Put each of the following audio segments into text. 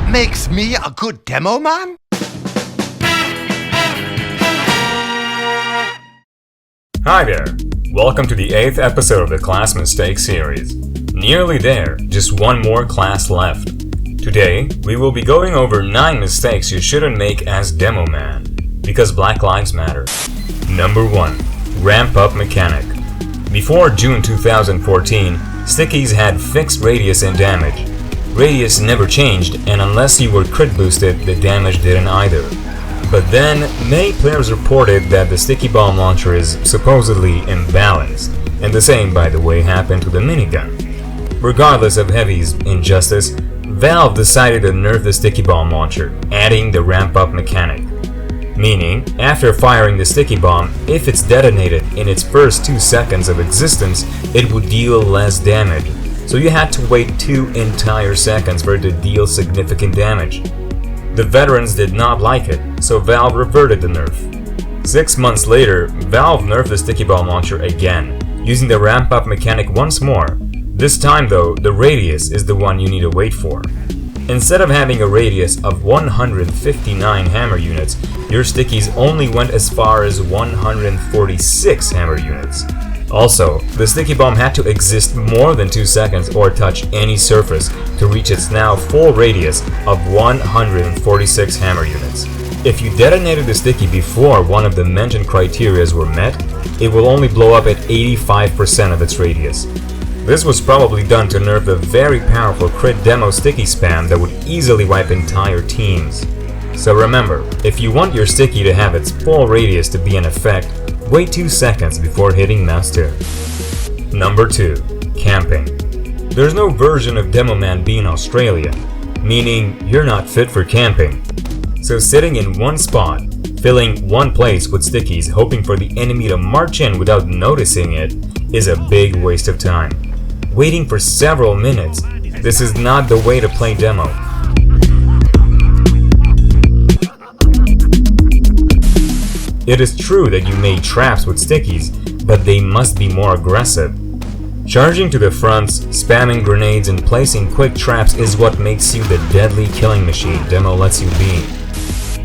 What makes me a good Demoman? Hi there! Welcome to the 8th episode of the Class Mistake series. Nearly there, just one more class left. Today, we will be going over 9 mistakes you shouldn't make as Demoman, because Black Lives Matter. Number 1. Ramp Up Mechanic. Before June 2014, stickies had fixed radius and damage. Radius never changed, and unless you were crit boosted, the damage didn't either. But then, many players reported that the sticky bomb launcher is supposedly imbalanced, and the same, by the way, happened to the minigun. Regardless of Heavy's injustice, Valve decided to nerf the sticky bomb launcher, adding the ramp up mechanic. Meaning, after firing the sticky bomb, if it's detonated in its first 2 seconds of existence, it would deal less damage. So you had to wait 2 entire seconds for it to deal significant damage. The veterans did not like it, so Valve reverted the nerf. 6 months later, Valve nerfed the sticky bomb launcher again, using the ramp up mechanic once more. This time though, the radius is the one you need to wait for. Instead of having a radius of 159 hammer units, your stickies only went as far as 146 hammer units. Also, the sticky bomb had to exist more than 2 seconds or touch any surface to reach its now full radius of 146 hammer units. If you detonated the sticky before one of the mentioned criteria were met, it will only blow up at 85% of its radius. This was probably done to nerf the very powerful crit demo sticky spam that would easily wipe entire teams. So remember, if you want your sticky to have its full radius to be in effect, wait 2 seconds before hitting mouse 2. Number 2. Camping. There's no version of Demoman being Australian, meaning you're not fit for camping. So sitting in one spot, filling one place with stickies hoping for the enemy to march in without noticing it, is a big waste of time. Waiting for several minutes, this is not the way to play demo. It is true that you made traps with stickies, but they must be more aggressive. Charging to the fronts, spamming grenades and placing quick traps is what makes you the deadly killing machine demo lets you be.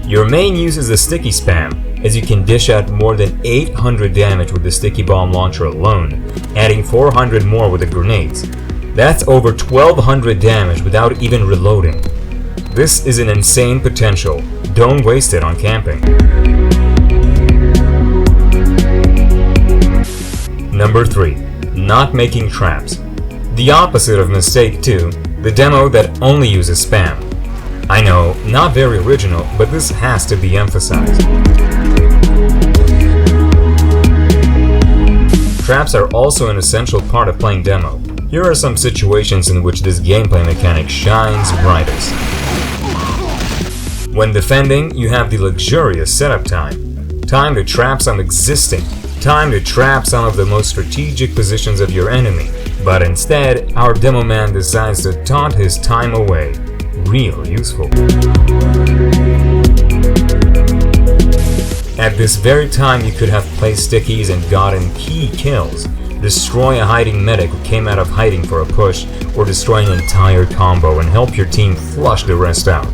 Your main use is the sticky spam, as you can dish out more than 800 damage with the sticky bomb launcher alone, adding 400 more with the grenades. That's over 1200 damage without even reloading. This is an insane potential, don't waste it on camping. Number 3. Not making traps. The opposite of mistake 2, the demo that only uses spam. I know, not very original, but this has to be emphasized. Traps are also an essential part of playing demo. Here are some situations in which this gameplay mechanic shines brightest. When defending, you have the luxurious setup time. Time to trap some existing. Time to trap some of the most strategic positions of your enemy. But instead, our Demoman decides to taunt his time away. Real useful. At this very time you could have placed stickies and gotten key kills, destroy a hiding medic who came out of hiding for a push, or destroy an entire combo and help your team flush the rest out.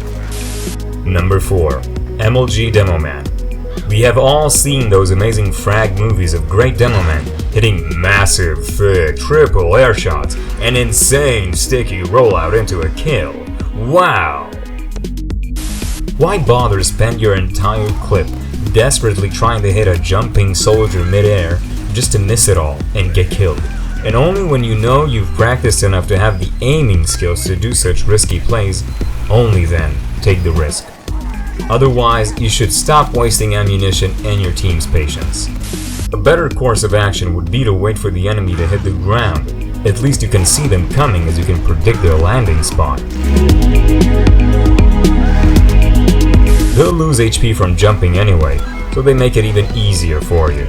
Number 4. MLG Demoman. We have all seen those amazing frag movies of great Demoman hitting massive, thick, triple air shots and insane sticky rollout into a kill. Wow! Why bother spend your entire clip desperately trying to hit a jumping soldier mid-air just to miss it all and get killed? And only when you know you've practiced enough to have the aiming skills to do such risky plays, only then take the risk. Otherwise, you should stop wasting ammunition and your team's patience. A better course of action would be to wait for the enemy to hit the ground. At least you can see them coming as you can predict their landing spot. They'll lose HP from jumping anyway, so they make it even easier for you.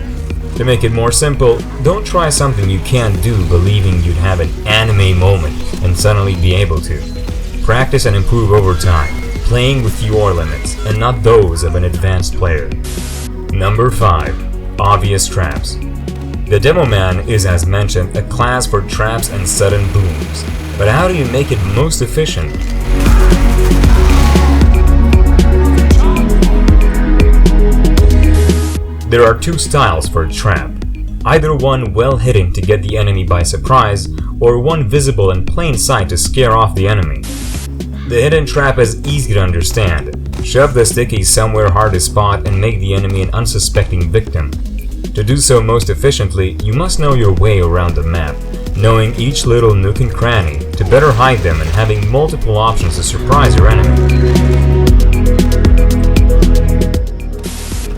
To make it more simple, don't try something you can't do believing you'd have an anime moment and suddenly be able to. Practice and improve over time, playing with your limits and not those of an advanced player. Number 5. Obvious traps. The Demoman is, as mentioned, a class for traps and sudden booms. But how do you make it most efficient? There are two styles for a trap. Either one well hidden to get the enemy by surprise, or one visible in plain sight to scare off the enemy. The hidden trap is easy to understand. Shove the stickies somewhere hard to spot and make the enemy an unsuspecting victim. To do so most efficiently, you must know your way around the map, knowing each little nook and cranny to better hide them and having multiple options to surprise your enemy.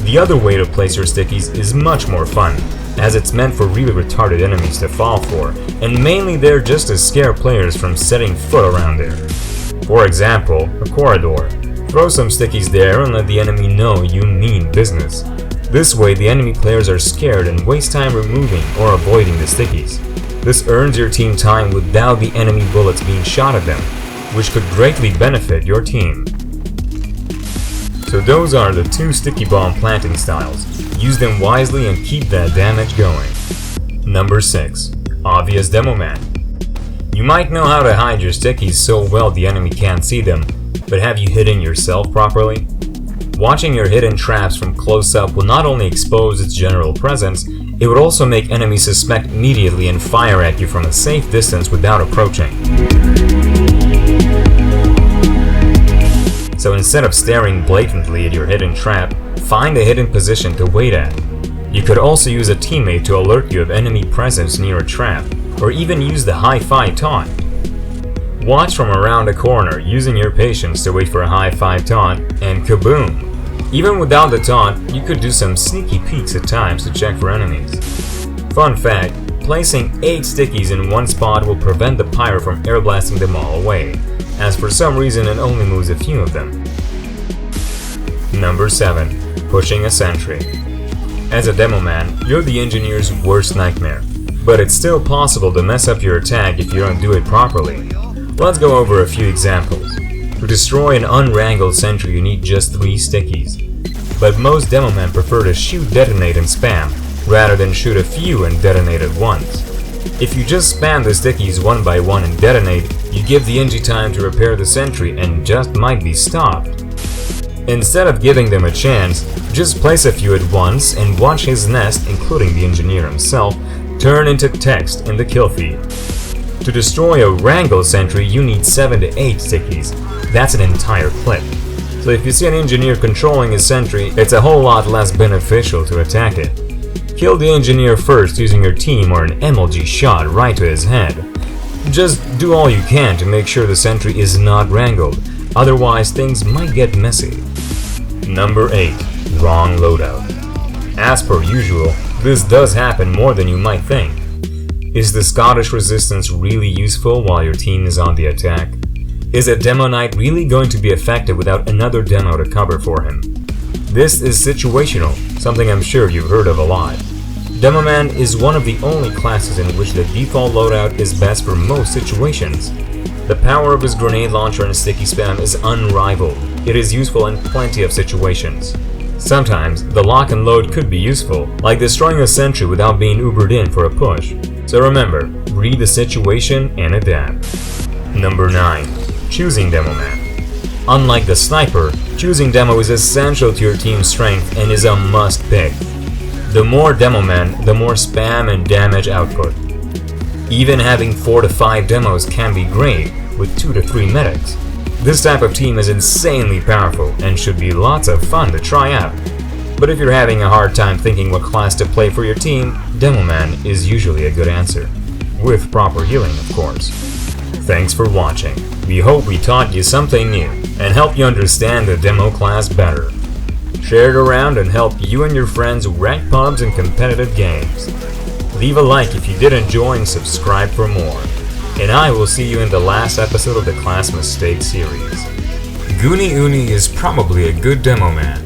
The other way to place your stickies is much more fun, as it's meant for really retarded enemies to fall for, and mainly they're just to scare players from setting foot around there. For example, a corridor. Throw some stickies there and let the enemy know you mean business. This way the enemy players are scared and waste time removing or avoiding the stickies. This earns your team time without the enemy bullets being shot at them, which could greatly benefit your team. So those are the two sticky bomb planting styles. Use them wisely and keep that damage going. Number 6. Obvious Demoman. You might know how to hide your stickies so well the enemy can't see them, but have you hidden yourself properly? Watching your hidden traps from close up will not only expose its general presence, it would also make enemies suspect immediately and fire at you from a safe distance without approaching. So instead of staring blatantly at your hidden trap, find a hidden position to wait at. You could also use a teammate to alert you of enemy presence near a trap, or even use the hi-fi taunt. Watch from around a corner using your patience to wait for a hi-fi taunt, and kaboom! Even without the taunt, you could do some sneaky peeks at times to check for enemies. Fun fact, placing 8 stickies in one spot will prevent the pyro from airblasting them all away, as for some reason it only moves a few of them. Number 7. Pushing a sentry. As a Demoman, you're the engineer's worst nightmare, but it's still possible to mess up your attack if you don't do it properly. Let's go over a few examples. To destroy an unwrangled sentry you need just 3 stickies, but most Demomen prefer to shoot, detonate and spam, rather than shoot a few and detonate at once. If you just spam the stickies one by one and detonate, you give the Engie time to repair the sentry and just might be stopped. Instead of giving them a chance, just place a few at once and watch his nest, including the engineer himself, turn into text in the kill feed. To destroy a wrangled sentry, you need 7 to 8 stickies. That's an entire clip. So if you see an engineer controlling his sentry, it's a whole lot less beneficial to attack it. Kill the engineer first using your team or an MLG shot right to his head. Just do all you can to make sure the sentry is not wrangled, otherwise things might get messy. Number 8. Wrong loadout. As per usual, this does happen more than you might think. Is the Scottish resistance really useful while your team is on the attack? Is a Demo Knight really going to be effective without another demo to cover for him? This is situational, something I'm sure you've heard of a lot. Demoman is one of the only classes in which the default loadout is best for most situations. The power of his grenade launcher and sticky spam is unrivaled. It is useful in plenty of situations. Sometimes, the lock and load could be useful, like destroying a sentry without being Ubered in for a push. So remember, read the situation and adapt. Number 9. Choosing Demoman. Unlike the sniper, choosing demo is essential to your team's strength and is a must pick. The more Demoman, the more spam and damage output. Even having 4 to 5 demos can be great, with 2 to 3 medics. This type of team is insanely powerful and should be lots of fun to try out. But if you're having a hard time thinking what class to play for your team, Demoman is usually a good answer. With proper healing, of course. Thanks for watching. We hope we taught you something new and helped you understand the demo class better. Share it around and help you and your friends wreck pubs and competitive games. Leave a like if you did enjoy and subscribe for more. And I will see you in the last episode of the Class Mistake series. Goonie Uni is probably a good Demoman.